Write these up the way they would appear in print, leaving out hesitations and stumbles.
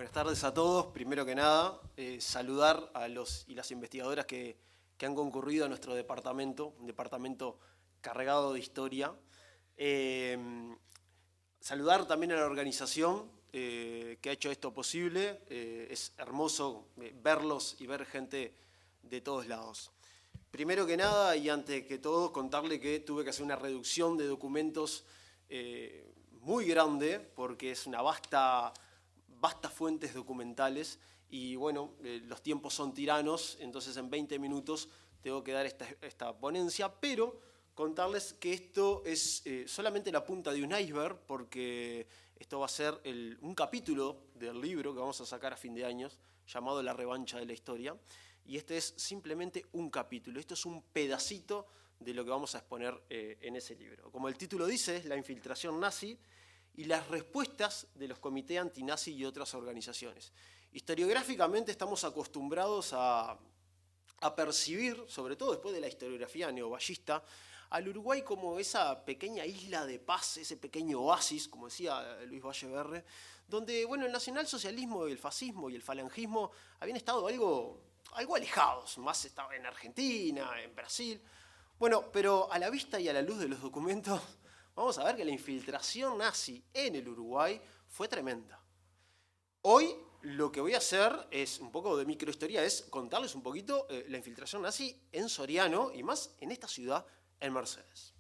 Buenas tardes a todos. Primero que nada, saludar a los y las investigadoras que han concurrido a nuestro departamento, un departamento cargado de historia. Saludar también a la organización que ha hecho esto posible. Es hermoso verlos y ver gente de todos lados. Primero que nada, y antes que todo, contarle que tuve que hacer una reducción de documentos muy grande, porque es una vastas fuentes documentales y bueno, los tiempos son tiranos, entonces en 20 minutos tengo que dar esta ponencia, pero contarles que esto es solamente la punta de un iceberg, porque esto va a ser un capítulo del libro que vamos a sacar a fin de año, llamado La revancha de la historia, y este es simplemente un capítulo, esto es un pedacito de lo que vamos a exponer en ese libro. Como el título dice, es la infiltración nazi y las respuestas de los comités antinazi y otras organizaciones. Historiográficamente estamos acostumbrados a percibir, sobre todo después de la historiografía neovallista, al Uruguay como esa pequeña isla de paz, ese pequeño oasis, como decía Luis Valle-Verre, donde bueno, el nacionalsocialismo, el fascismo y el falangismo habían estado algo alejados, más estaba en Argentina, en Brasil. Bueno, pero a la vista y a la luz de los documentos, vamos a ver que la infiltración nazi en el Uruguay fue tremenda. Hoy lo que voy a hacer es un poco de microhistoria, es contarles un poquito la infiltración nazi en Soriano y más en esta ciudad, en Mercedes.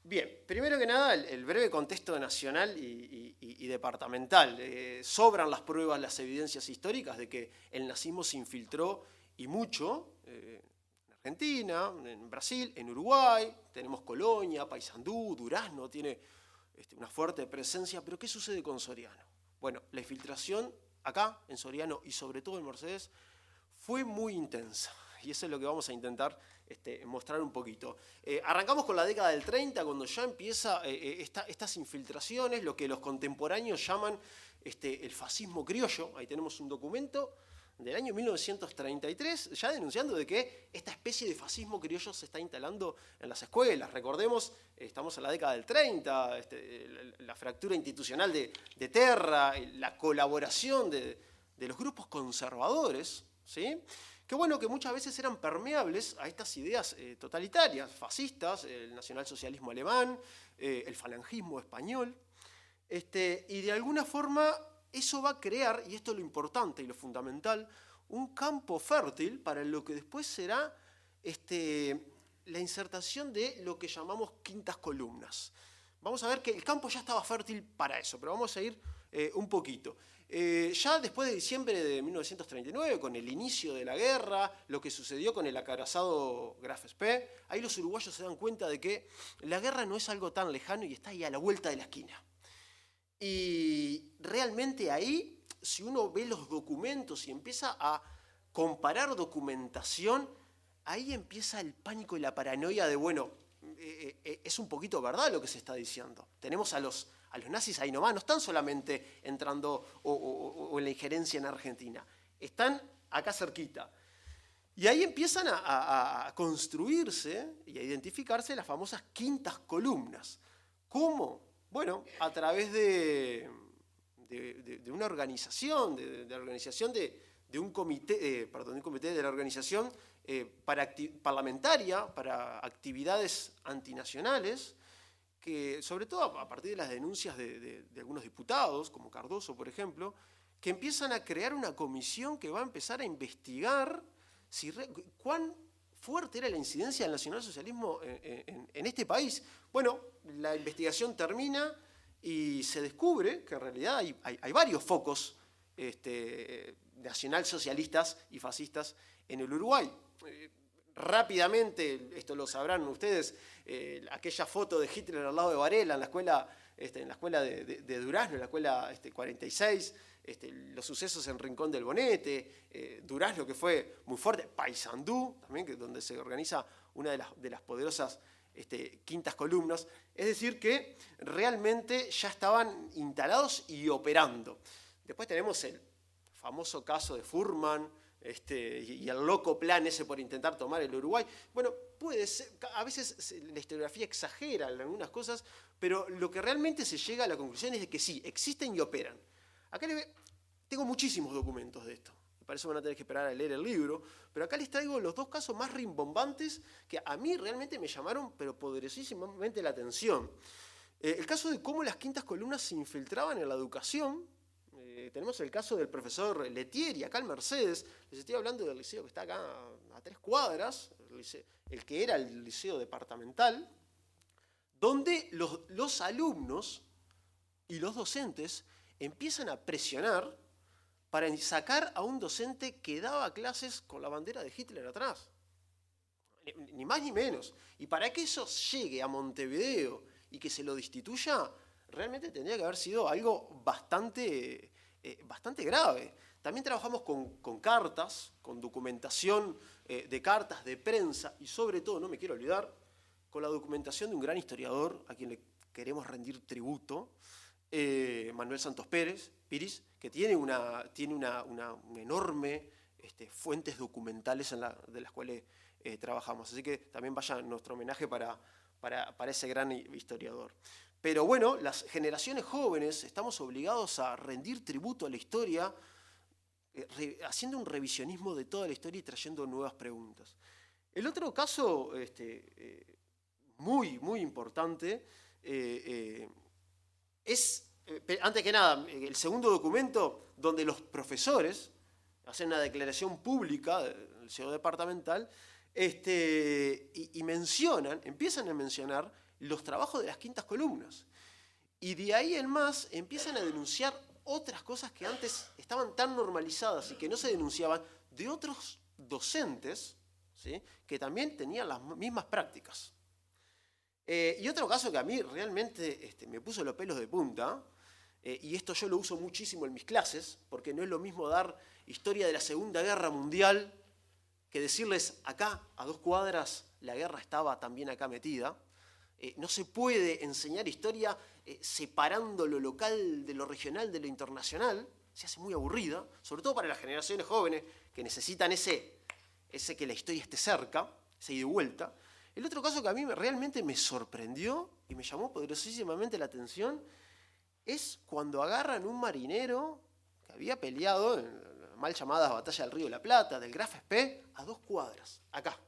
Bien, primero que nada el breve contexto nacional y departamental. Sobran las pruebas, las evidencias históricas de que el nazismo se infiltró y mucho en Argentina, en Brasil, en Uruguay, tenemos Colonia, Paysandú, Durazno, tiene una fuerte presencia, pero ¿qué sucede con Soriano? Bueno, la infiltración acá, en Soriano y sobre todo en Mercedes, fue muy intensa. Y eso es lo que vamos a intentar mostrar un poquito. Arrancamos con la década del 30, cuando ya empieza estas infiltraciones, lo que los contemporáneos llaman el fascismo criollo. Ahí tenemos un documento del año 1933, ya denunciando de que esta especie de fascismo criollo se está instalando en las escuelas. Recordemos, estamos en la década del 30, la fractura institucional de Terra, la colaboración de los grupos conservadores, ¿sí? Que bueno, que muchas veces eran permeables a estas ideas totalitarias, fascistas, el nacionalsocialismo alemán, el falangismo español, y de alguna forma eso va a crear, y esto es lo importante y lo fundamental, un campo fértil para lo que después será la insertación de lo que llamamos quintas columnas. Vamos a ver que el campo ya estaba fértil para eso, pero vamos a ir un poquito. Ya después de diciembre de 1939, con el inicio de la guerra, lo que sucedió con el acorazado Graf Spee, ahí los uruguayos se dan cuenta de que la guerra no es algo tan lejano y está ahí a la vuelta de la esquina. Y realmente ahí, si uno ve los documentos y empieza a comparar documentación, ahí empieza el pánico y la paranoia de, bueno, es un poquito verdad lo que se está diciendo. Tenemos a los nazis ahí nomás, no están solamente entrando o en la injerencia en Argentina, están acá cerquita. Y ahí empiezan a construirse y a identificarse las famosas quintas columnas. ¿Cómo? Bueno, a través de una organización, de la organización de un comité de la organización parlamentaria para actividades antinacionales, que sobre todo a partir de las denuncias de algunos diputados, como Cardoso, por ejemplo, que empiezan a crear una comisión que va a empezar a investigar cuán fuerte era la incidencia del nacionalsocialismo en este país. Bueno, la investigación termina y se descubre que en realidad hay varios focos nacionalsocialistas y fascistas en el Uruguay. Rápidamente, esto lo sabrán ustedes, aquella foto de Hitler al lado de Varela en la escuela, de Durazno, en la escuela 46, los sucesos en Rincón del Bonete, Durazno, que fue muy fuerte, Paysandú, también, donde se organiza una de las poderosas quintas columnas. Es decir, que realmente ya estaban instalados y operando. Después tenemos el famoso caso de Fuhrman, y el loco plan ese por intentar tomar el Uruguay. Bueno, puede ser, a veces la historiografía exagera en algunas cosas, pero lo que realmente se llega a la conclusión es de que sí, existen y operan. Acá tengo muchísimos documentos de esto. Para eso van a tener que esperar a leer el libro. Pero acá les traigo los dos casos más rimbombantes que a mí realmente me llamaron, pero poderosísimamente, la atención. El caso de cómo las quintas columnas se infiltraban en la educación. Tenemos el caso del profesor Letieri, acá en Mercedes. Les estoy hablando del liceo que está acá a 3 cuadras, el que era el liceo departamental, donde los alumnos y los docentes empiezan a presionar para sacar a un docente que daba clases con la bandera de Hitler atrás. Ni más ni menos. Y para que eso llegue a Montevideo y que se lo destituya, realmente tendría que haber sido algo bastante grave. También trabajamos con cartas, con documentación de cartas de prensa y sobre todo, no me quiero olvidar, con la documentación de un gran historiador a quien le queremos rendir tributo, Manuel Santos Piris, que tiene una enorme fuentes documentales de las cuales trabajamos. Así que también vaya nuestro homenaje para ese gran historiador. Pero bueno, las generaciones jóvenes estamos obligados a rendir tributo a la historia, haciendo un revisionismo de toda la historia y trayendo nuevas preguntas. El otro caso muy, muy importante es, antes que nada, el segundo documento donde los profesores hacen una declaración pública del liceo departamental y empiezan a mencionar los trabajos de las quintas columnas. Y de ahí en más empiezan a denunciar otras cosas que antes estaban tan normalizadas y que no se denunciaban de otros docentes, ¿sí?, que también tenían las mismas prácticas. Y otro caso que a mí realmente me puso los pelos de punta, y esto yo lo uso muchísimo en mis clases, porque no es lo mismo dar historia de la Segunda Guerra Mundial que decirles acá, a 2 cuadras, la guerra estaba también acá metida. No se puede enseñar historia separando lo local de lo regional de lo internacional. Se hace muy aburrida, sobre todo para las generaciones jóvenes que necesitan ese que la historia esté cerca, ese ida y vuelta. El otro caso que a mí realmente me sorprendió y me llamó poderosísimamente la atención es cuando agarran un marinero que había peleado en la mal llamada Batalla del Río de la Plata, del Graf Spee, a 2 cuadras, acá.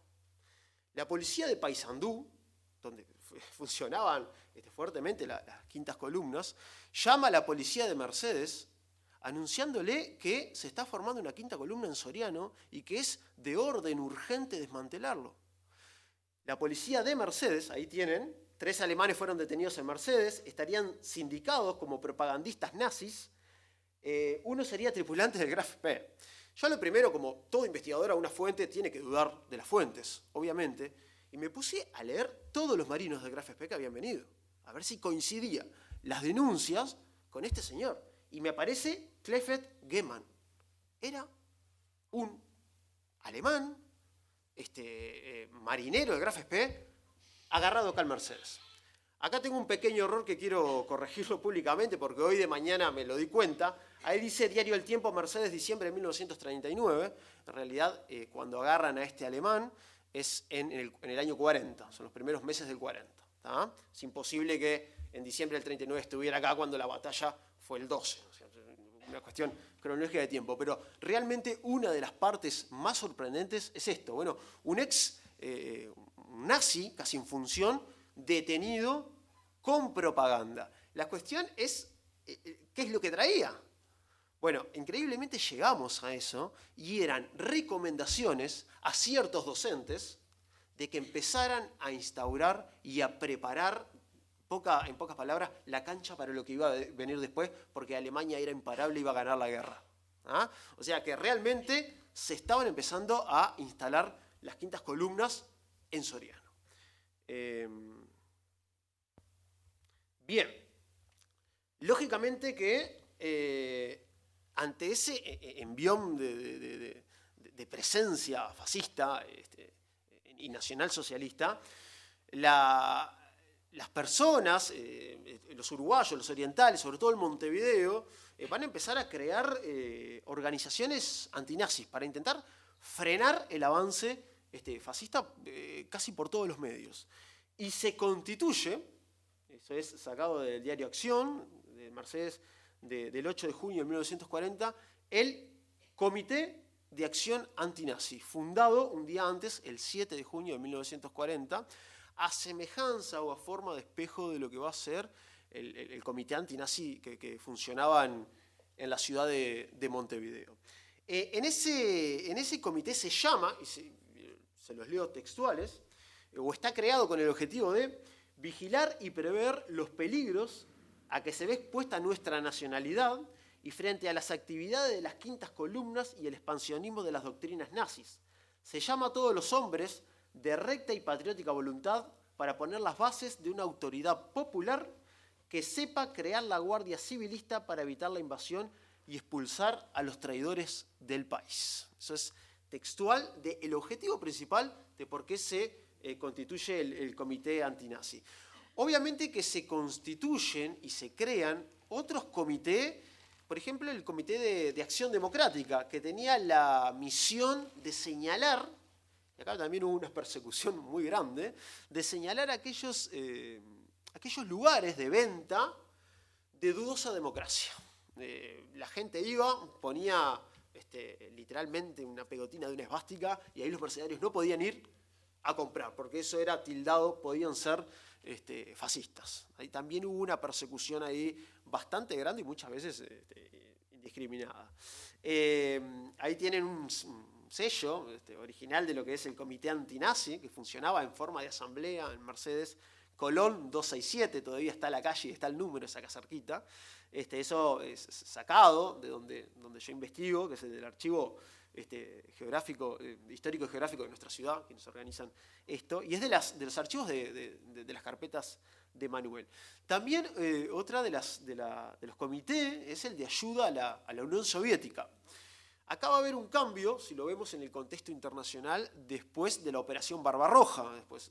La policía de Paysandú, donde funcionaban fuertemente las quintas columnas, llama a la policía de Mercedes anunciándole que se está formando una quinta columna en Soriano y que es de orden urgente desmantelarlo. La policía de Mercedes, ahí tienen, 3 alemanes fueron detenidos en Mercedes, estarían sindicados como propagandistas nazis, uno sería tripulante del Graf Spee. Yo lo primero, como todo investigador a una fuente, tiene que dudar de las fuentes, obviamente, y me puse a leer todos los marinos del Graf Spee que habían venido, a ver si coincidía las denuncias con este señor. Y me aparece Clefet Gemann. Era un alemán, marinero del Graf Spee, agarrado acá en Mercedes. Acá tengo un pequeño error que quiero corregirlo públicamente porque hoy de mañana me lo di cuenta. Ahí dice Diario El Tiempo, Mercedes, diciembre de 1939. En realidad, cuando agarran a este alemán es en el año 40, son los primeros meses del 40. ¿Tá? Es imposible que en diciembre del 39 estuviera acá cuando la batalla fue el 12. O sea, una cuestión cronológica de tiempo. Pero realmente una de las partes más sorprendentes es esto. Bueno, un ex nazi, casi en función, detenido con propaganda. La cuestión es, ¿qué es lo que traía? Bueno, increíblemente llegamos a eso y eran recomendaciones a ciertos docentes de que empezaran a instaurar y a preparar, en pocas palabras, la cancha para lo que iba a venir después, porque Alemania era imparable y iba a ganar la guerra. ¿Ah? O sea que realmente se estaban empezando a instalar las quintas columnas en Soriano. Bien, lógicamente que ante ese envión de presencia fascista y nacionalsocialista, las personas, los uruguayos, los orientales, sobre todo el Montevideo, van a empezar a crear organizaciones antinazis para intentar frenar el avance fascista casi por todos los medios. Y se constituye, eso es sacado del diario Acción, de Mercedes del 8 de junio de 1940, el Comité de Acción Antinazi, fundado un día antes, el 7 de junio de 1940, a semejanza o a forma de espejo de lo que va a ser el comité antinazi que funcionaba en la ciudad de Montevideo. En ese comité se llama, y se los leo textuales, o está creado con el objetivo de vigilar y prever los peligros a que se ve expuesta nuestra nacionalidad y frente a las actividades de las quintas columnas y el expansionismo de las doctrinas nazis. Se llama a todos los hombres de recta y patriótica voluntad para poner las bases de una autoridad popular que sepa crear la guardia civilista para evitar la invasión y expulsar a los traidores del país. Eso es textual del objetivo principal de por qué se constituye el comité antinazi. Obviamente que se constituyen y se crean otros comités, por ejemplo el Comité de Acción Democrática, que tenía la misión de señalar, y acá también hubo una persecución muy grande, de señalar aquellos lugares de venta de dudosa democracia. La gente iba, ponía literalmente una pegotina de una esvástica y ahí los mercenarios no podían ir a comprar, porque eso era tildado, podían ser fascistas. Ahí también hubo una persecución ahí bastante grande y muchas veces indiscriminada. Ahí tienen un sello original de lo que es el comité antinazi, que funcionaba en forma de asamblea en Mercedes Colón 267, todavía está la calle y está el número, es acá cerquita. Eso es sacado de donde yo investigo, que es el del archivo geográfico, histórico y geográfico de nuestra ciudad, quienes organizan esto, y es de los archivos de las carpetas de Manuel. También otra de los comités es el de ayuda a la Unión Soviética. Acá va a haber un cambio, si lo vemos en el contexto internacional, después de la Operación Barbarroja. Después,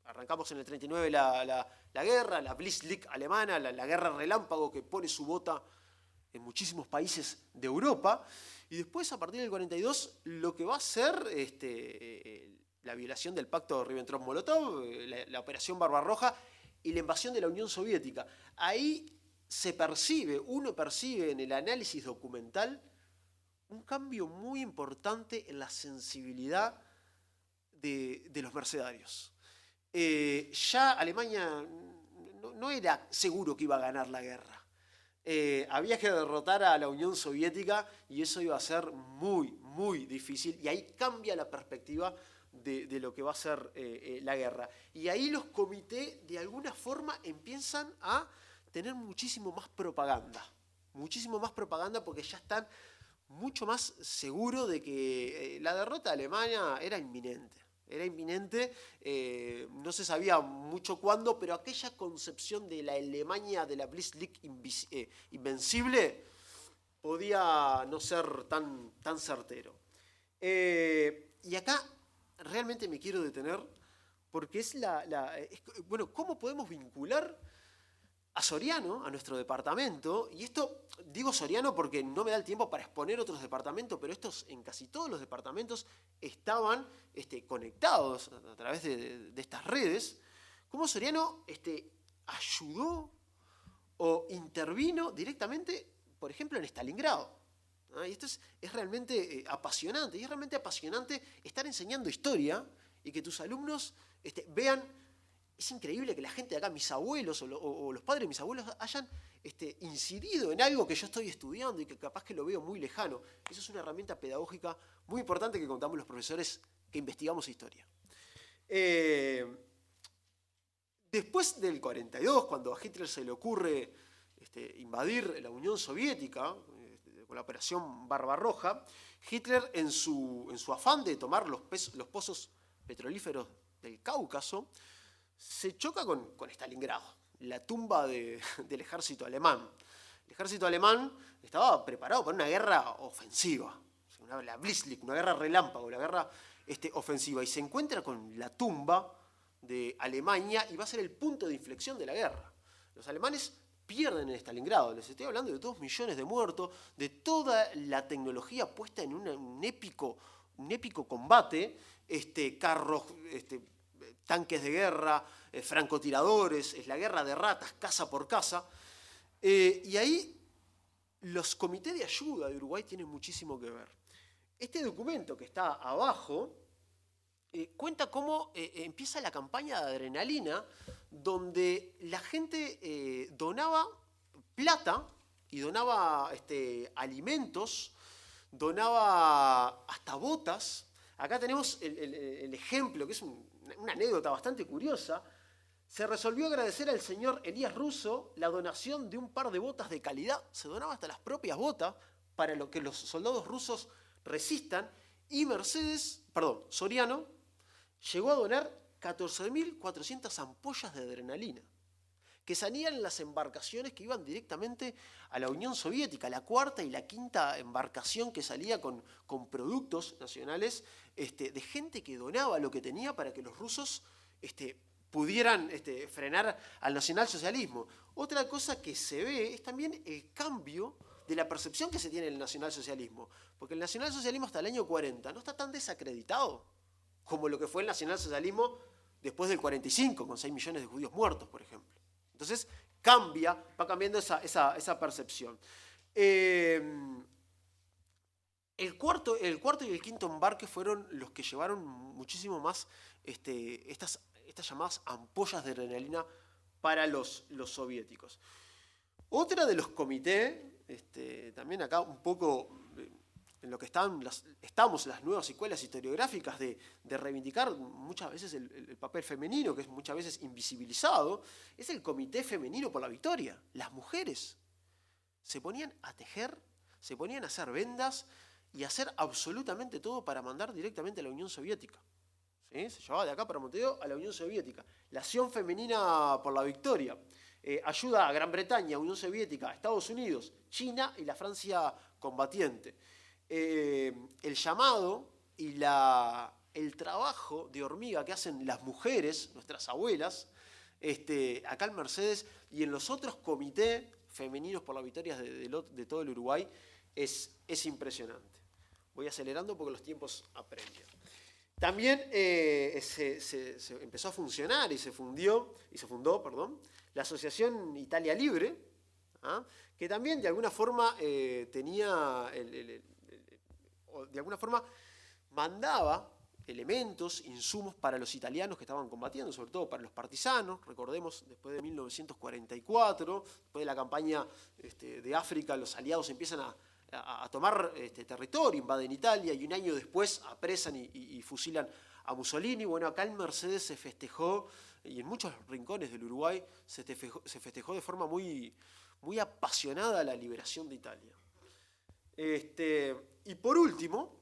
arrancamos en el 39 la guerra, la Blitzkrieg alemana, la guerra relámpago que pone su bota en muchísimos países de Europa. Y después, a partir del 42, lo que va a ser la violación del pacto Ribbentrop-Molotov, la Operación Barbarroja y la invasión de la Unión Soviética. Ahí uno percibe en el análisis documental un cambio muy importante en la sensibilidad de los mercenarios. Ya Alemania no era seguro que iba a ganar la guerra. Había que derrotar a la Unión Soviética y eso iba a ser muy, muy difícil. Y ahí cambia la perspectiva de lo que va a ser la guerra. Y ahí los comités, de alguna forma, empiezan a tener muchísimo más propaganda. Muchísimo más propaganda porque ya están mucho más seguros de que la derrota de Alemania era inminente. Era inminente, no se sabía mucho cuándo, pero aquella concepción de la Alemania de la Blitzkrieg invencible podía no ser tan certero. Y acá realmente me quiero detener porque es bueno, ¿cómo podemos vincular a Soriano, a nuestro departamento? Y esto, digo Soriano porque no me da el tiempo para exponer otros departamentos, pero estos en casi todos los departamentos estaban conectados a través de estas redes. ¿Cómo Soriano ayudó o intervino directamente, por ejemplo, en Stalingrado? Y esto es realmente apasionante, y es realmente apasionante estar enseñando historia y que tus alumnos vean. Es increíble que la gente de acá, mis abuelos o los padres de mis abuelos, hayan incidido en algo que yo estoy estudiando y que capaz que lo veo muy lejano. Eso es una herramienta pedagógica muy importante que contamos los profesores que investigamos historia. Después del 42, cuando a Hitler se le ocurre invadir la Unión Soviética con la Operación Barbarroja, Hitler, en su afán de tomar los pozos petrolíferos del Cáucaso, se choca con Stalingrado, la tumba del ejército alemán. El ejército alemán estaba preparado para una guerra ofensiva, la Blitzkrieg, una guerra relámpago, la guerra ofensiva, y se encuentra con la tumba de Alemania y va a ser el punto de inflexión de la guerra. Los alemanes pierden en Stalingrado, les estoy hablando de 2 millones de muertos, de toda la tecnología puesta en un épico combate, carros, tanques de guerra, francotiradores, es la guerra de ratas, casa por casa. Y ahí los comités de ayuda de Uruguay tienen muchísimo que ver. Este documento que está abajo cuenta cómo empieza la campaña de adrenalina, donde la gente donaba plata y donaba alimentos, donaba hasta botas. Acá tenemos el ejemplo, que es una anécdota bastante curiosa. Se resolvió agradecer al señor Elías Russo la donación de un par de botas de calidad. Se donaba hasta las propias botas para que los soldados rusos resistan. Y Soriano llegó a donar 14.400 ampollas de adrenalina, que salían en las embarcaciones que iban directamente a la Unión Soviética, la cuarta y la quinta embarcación que salía con productos nacionales, de gente que donaba lo que tenía para que los rusos pudieran frenar al nacionalsocialismo. Otra cosa que se ve es también el cambio de la percepción que se tiene del nacionalsocialismo, porque el nacionalsocialismo hasta el año 40 no está tan desacreditado como lo que fue el nacionalsocialismo después del 45, con 6 millones de judíos muertos, por ejemplo. Entonces va cambiando esa percepción. El cuarto y el quinto embarque fueron los que llevaron muchísimo más estas llamadas ampollas de adrenalina para los soviéticos. Otra de los comités, también acá un poco en lo que estamos las nuevas escuelas historiográficas de reivindicar muchas veces el papel femenino, que es muchas veces invisibilizado, es el Comité Femenino por la Victoria. Las mujeres se ponían a tejer, se ponían a hacer vendas y a hacer absolutamente todo para mandar directamente a la Unión Soviética. ¿Sí? Se llevaba de acá para Montevideo a la Unión Soviética. La Acción Femenina por la Victoria. Ayuda a Gran Bretaña, Unión Soviética, Estados Unidos, China y la Francia combatiente. El llamado y el trabajo de hormiga que hacen las mujeres, nuestras abuelas, acá en Mercedes y en los otros comités femeninos por la victoria de todo el Uruguay, es impresionante. Voy acelerando porque los tiempos apremian. También se empezó a funcionar y se fundó, la Asociación Italia Libre, que también de alguna forma tenía de alguna forma mandaba elementos, insumos para los italianos que estaban combatiendo, sobre todo para los partisanos. Recordemos, después de 1944, después de la campaña de África, los aliados empiezan a tomar territorio, invaden Italia y un año después apresan y fusilan a Mussolini. Bueno, acá en Mercedes se festejó, y en muchos rincones del Uruguay se festejó de forma muy, muy apasionada la liberación de Italia. Y por último,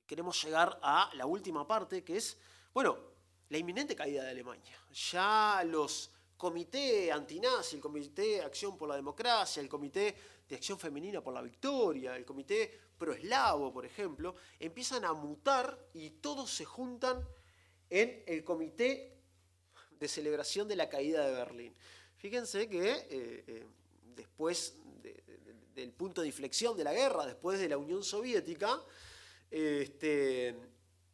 queremos llegar a la última parte, que es, la inminente caída de Alemania. Ya los Comité Antinazi, el Comité de Acción por la Democracia, el Comité de Acción Femenina por la Victoria, el Comité Proeslavo, por ejemplo, empiezan a mutar y todos se juntan en el Comité de Celebración de la Caída de Berlín. Fíjense que después del punto de inflexión de la guerra, después de la Unión Soviética,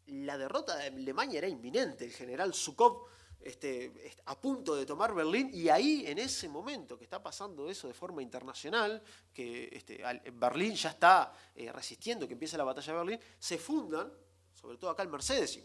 la derrota de Alemania era inminente. El general Zhukov a punto de tomar Berlín, y ahí, en ese momento que está pasando eso de forma internacional, que Berlín ya está resistiendo, que empieza la batalla de Berlín, se fundan, sobre todo acá en Mercedes, y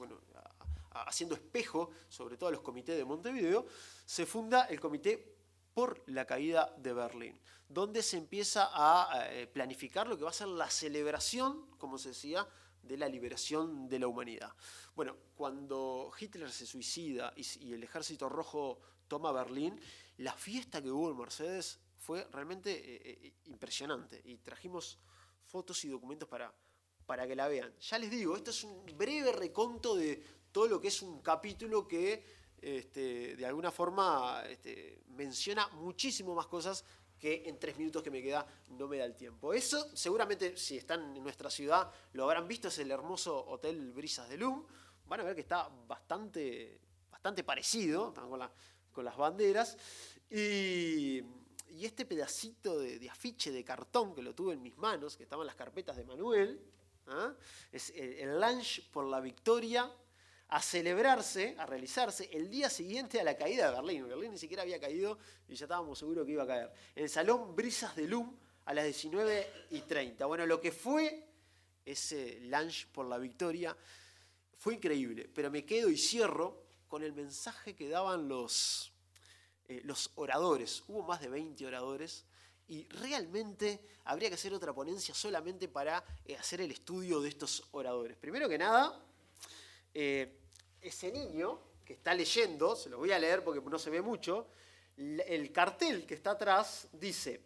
haciendo espejo sobre todo a los comités de Montevideo, se funda el Comité por la Caída de Berlín, donde se empieza a planificar lo que va a ser la celebración, como se decía, de la liberación de la humanidad. Bueno, cuando Hitler se suicida y el Ejército Rojo toma Berlín, la fiesta que hubo en Mercedes fue realmente impresionante, y trajimos fotos y documentos para que la vean. Ya les digo, esto es un breve reconto de todo lo que es un capítulo que de alguna forma menciona muchísimo más cosas que en 3 minutos que me queda no me da el tiempo. Eso seguramente, si están en nuestra ciudad, lo habrán visto, es el hermoso Hotel Brisas de Lum. Van a ver que está bastante parecido, con las banderas. Y este pedacito de afiche de cartón que lo tuve en mis manos, que estaba en las carpetas de Manuel, es el Lunch por la Victoria, a celebrarse, a realizarse el día siguiente a la caída de Berlín. Berlín ni siquiera había caído y ya estábamos seguros que iba a caer. En el Salón Brisas de Lum a las 19:30. Bueno, lo que fue ese lunch por la victoria fue increíble, pero me quedo y cierro con el mensaje que daban los oradores. Hubo más de 20 oradores y realmente habría que hacer otra ponencia solamente para hacer el estudio de estos oradores. Primero que nada, ese niño que está leyendo, se lo voy a leer porque no se ve mucho, el cartel que está atrás dice: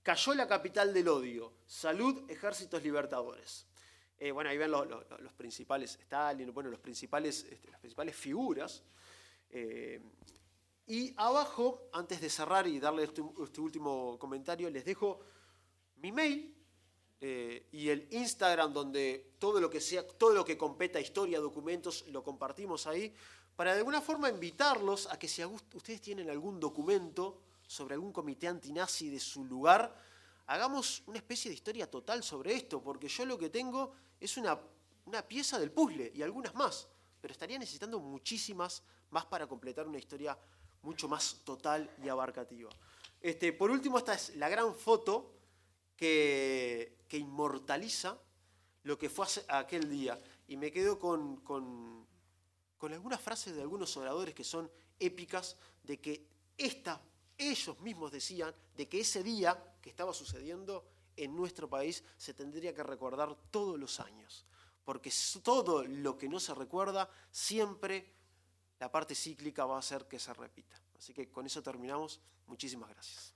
cayó la capital del odio, salud, ejércitos libertadores. Bueno, ahí ven los principales, Stalin, bueno, las principales figuras. Y abajo, antes de cerrar y darle este último comentario, les dejo mi mail y el Instagram, donde todo lo que competa historia, documentos, lo compartimos ahí, para de alguna forma invitarlos a que si ustedes tienen algún documento sobre algún comité antinazi de su lugar, hagamos una especie de historia total sobre esto, porque yo lo que tengo es una pieza del puzzle y algunas más, pero estaría necesitando muchísimas más para completar una historia mucho más total y abarcativa. Por último, esta es la gran foto que inmortaliza lo que fue aquel día. Y me quedo con algunas frases de algunos oradores que son épicas, de que ellos mismos decían de que ese día que estaba sucediendo en nuestro país se tendría que recordar todos los años. Porque todo lo que no se recuerda, siempre la parte cíclica va a hacer que se repita. Así que con eso terminamos. Muchísimas gracias.